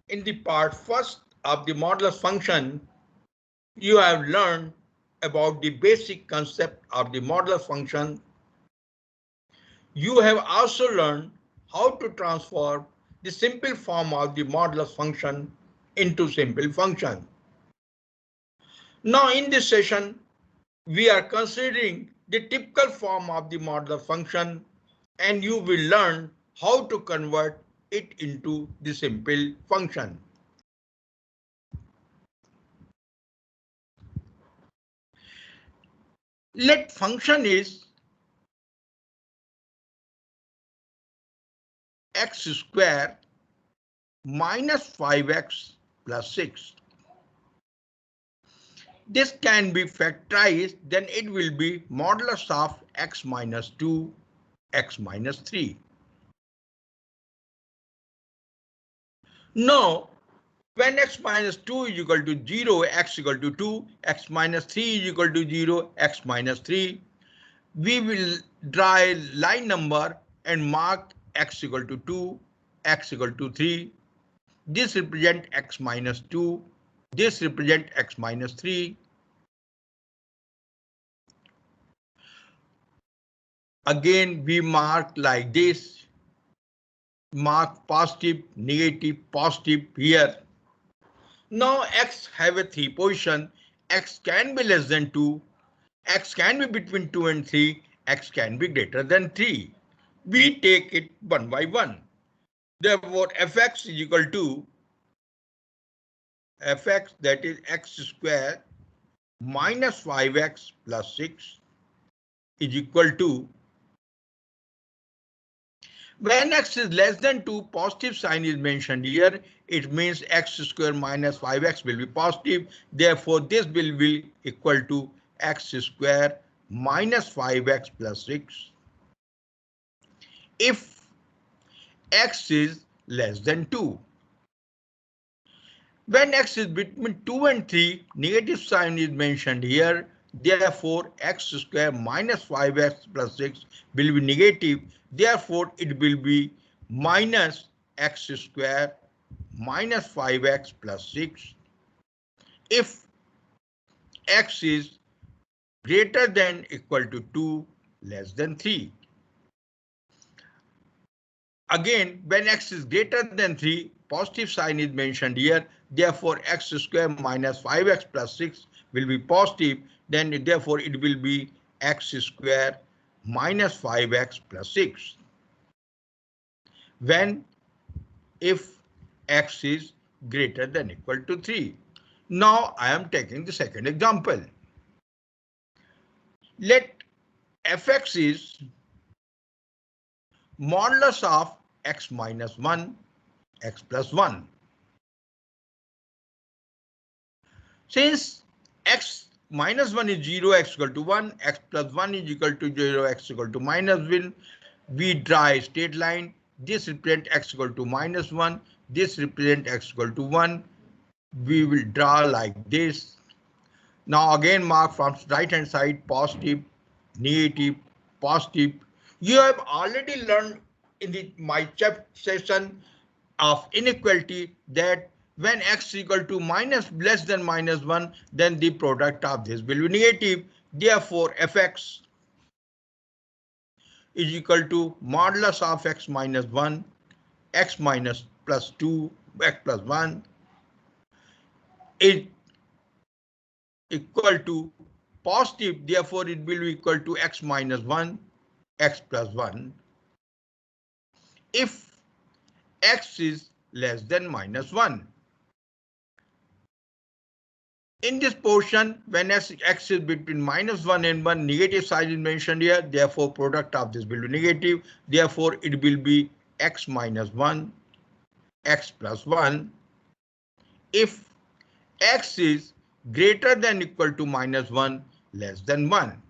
In the part first of the modulus function, you have learned about the basic concept of the modulus function. You have also learned how to transform the simple form of the modulus function into simple function. Now in this session, we are considering the typical form of the modulus function, and you will learn how to convert it into the simple function. Let function is x square minus 5x plus 6. This can be factorized, then it will be modulus of x minus 2, x minus 3. Now, when x minus 2 is equal to 0, x equal to 2, x minus 3 is equal to 0, x minus 3, we will draw a line number and mark x equal to 2, x equal to 3. This represents x minus 2, this represents x minus 3. Again, we mark like this, mark positive, negative, positive here. Now x have a 3 position, x can be less than 2, x can be between 2 and 3, x can be greater than 3. We take it one by one. Therefore, fx is equal to fx, that is x square minus 5x plus 6 is equal to, when x is less than 2, positive sign is mentioned here. It means x square minus 5x will be positive. Therefore, this will be equal to x square minus 5x plus 6. If x is less than 2. When x is between 2 and 3, negative sign is mentioned here. Therefore, x square minus 5x plus 6 will be negative. Therefore, it will be minus x square minus 5x plus 6. If x is greater than equal to 2, less than 3. Again, when x is greater than 3, positive sign is mentioned here. Therefore, x square minus 5x plus 6 will be positive. Then, therefore, it will be x square minus 5x plus 6. When, if x is greater than equal to 3. Now, I am taking the second example. Let fx is modulus of x minus 1, x plus 1. Since x minus 1 is 0, x equal to 1, x plus 1 is equal to 0, x equal to minus 1, we draw a straight line. This represents x equal to minus 1, this represents x equal to 1. We will draw like this. Now again mark from right hand side positive, negative, positive. You have already learned in my chapter session of inequality that when x equal to minus less than minus 1, then the product of this will be negative. Therefore, fx is equal to modulus of x minus 1, x minus plus 2, x plus 1 is equal to positive. Therefore, it will be equal to x minus 1, x plus 1. If x is less than minus 1. In this portion, when x is between minus 1 and 1, negative sign is mentioned here. Therefore, product of this will be negative. Therefore, it will be x minus 1, x plus 1. If x is greater than equal to minus 1, less than 1.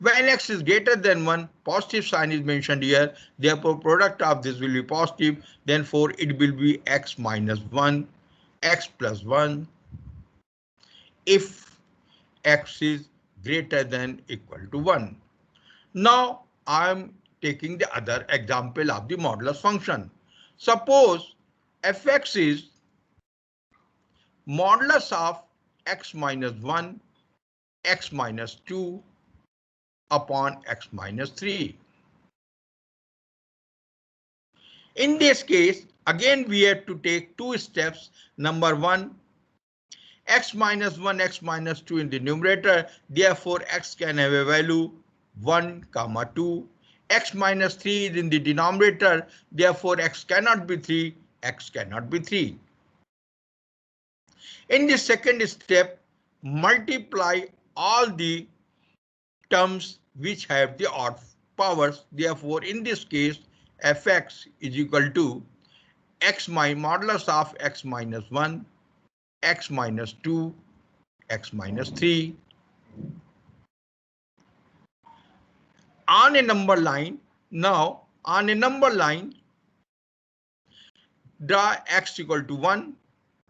When x is greater than 1, positive sign is mentioned here. Therefore, product of this will be positive. Therefore, it will be x minus 1, x plus 1. If x is greater than equal to 1. Now, I am taking the other example of the modulus function. Suppose fx is modulus of x minus 1, x minus 2 upon x minus 3. In this case, again we have to take two steps. Number one, x minus 1, x minus 2 in the numerator. Therefore, x can have a value 1, comma 2. X minus 3 is in the denominator. Therefore, x cannot be 3. X cannot be 3. In the second step, multiply all the terms which have the odd powers. Therefore, in this case, fx is equal to x modulus of x minus 1, x minus 2, x minus 3. On a number line, now on a number line, draw x equal to 1,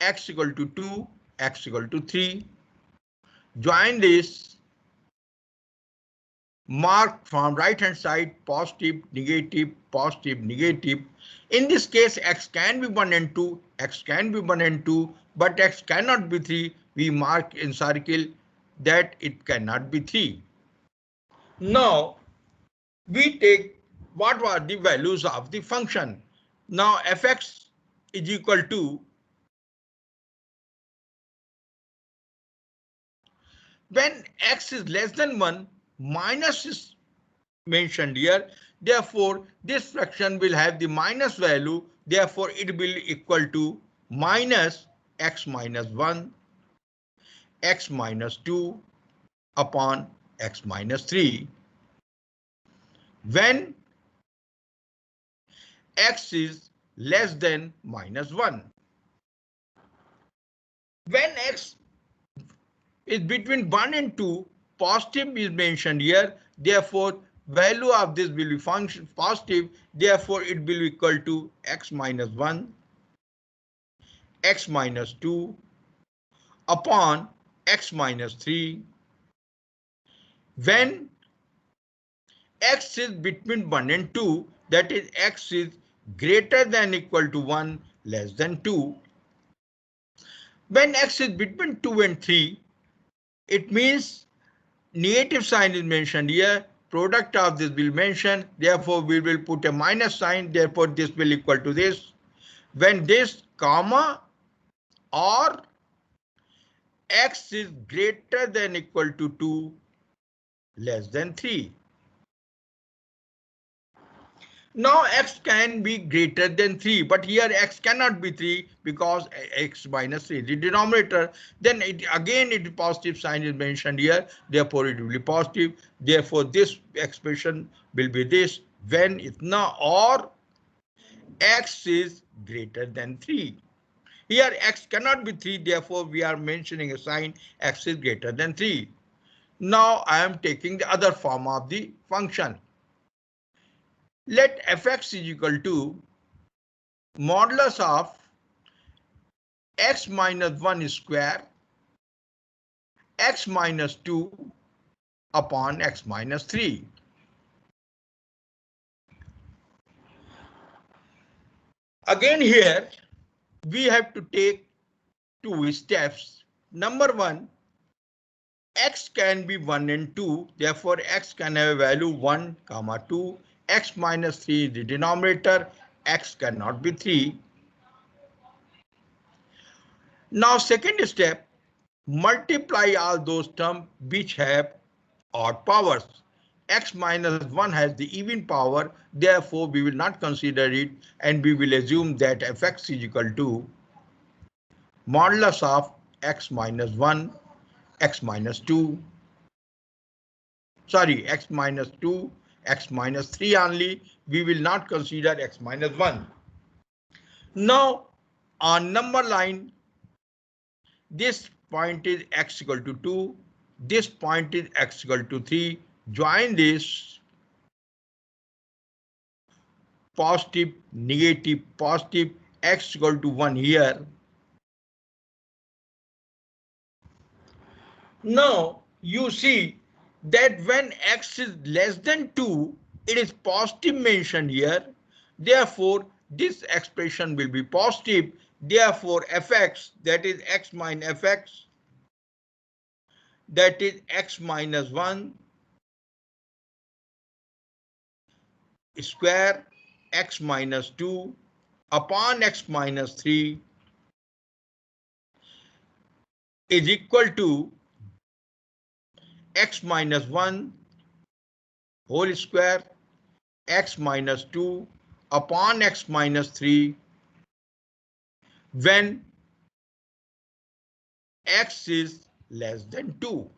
x equal to 2, x equal to 3. Join this, mark from right hand side positive, negative, positive, negative. In this case, x can be 1 and 2, x can be 1 and 2, but x cannot be 3. We mark in circle that it cannot be 3. Now, we take what were the values of the function. Now, fx is equal to, when x is less than 1, minus is mentioned here. Therefore, this fraction will have the minus value. Therefore, it will equal to minus x minus 1, x minus 2 upon x minus 3. When x is less than minus 1. When x is between 1 and 2, positive is mentioned here. Therefore, value of this will be function positive. Therefore, it will be equal to x minus 1, x minus 2 upon x minus 3. When x is between 1 and 2, that is x is greater than equal to 1, less than 2. When x is between 2 and 3, it means negative sign is mentioned here. Product of this will mention. Therefore, we will put a minus sign. Therefore, this will equal to this. When this comma or x is greater than equal to 2, less than 3. Now x can be greater than 3, but here x cannot be 3 because x minus 3 is the denominator. Then it positive sign is mentioned here. Therefore, it will be positive. Therefore, this expression will be this when itna or x is greater than 3. Here x cannot be 3. Therefore, we are mentioning a sign x is greater than 3. Now I am taking the other form of the function. Let fx is equal to modulus of x minus 1 square, x minus 2 upon x minus 3. Again here, we have to take two steps. Number one, x can be 1 and 2. Therefore, x can have a value 1, comma 2. X minus 3 is the denominator. X cannot be 3. Now, second step, multiply all those terms which have odd powers. X minus 1 has the even power. Therefore, we will not consider it and we will assume that fx is equal to modulus of x minus 1, x minus 2. Sorry, x minus 2, x minus 3 only. We will not consider x minus 1. Now, on number line, this point is x equal to 2. This point is x equal to 3. Join this positive, negative, positive, x equal to 1 here. Now, you see that when x is less than 2, it is positive mentioned here. Therefore, this expression will be positive. Therefore, fx, that is x minus fx, that is x minus 1 square x minus 2 upon x minus 3 is equal to x minus 1 whole square x minus 2 upon x minus 3 when x is less than 2.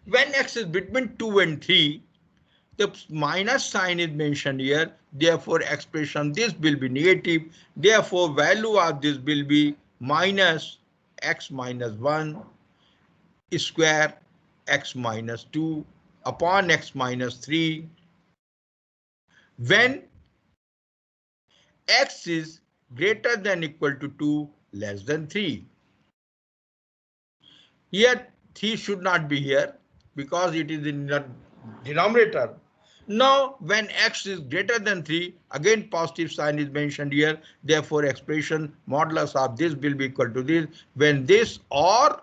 When x is between 2 and 3, the minus sign is mentioned here. Therefore, expression this will be negative. Therefore, value of this will be minus x minus 1 square x minus 2 upon x minus 3 when x is greater than equal to 2 less than 3. Here 3 should not be here because it is in the denominator. Now when x is greater than 3, again positive sign is mentioned here. Therefore expression modulus of this will be equal to this when this or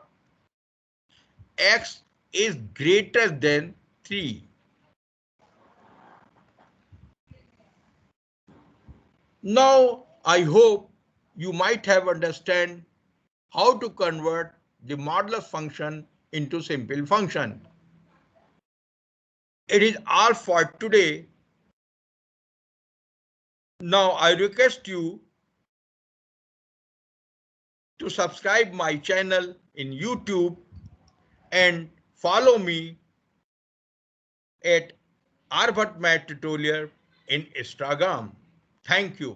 x is greater than 3. Now I hope you might have understand how to convert the modulus function into simple function. It is all for today. Now I request you to subscribe my channel in YouTube and follow me at Aryabhat Math Tutorial in Instagram. Thank you.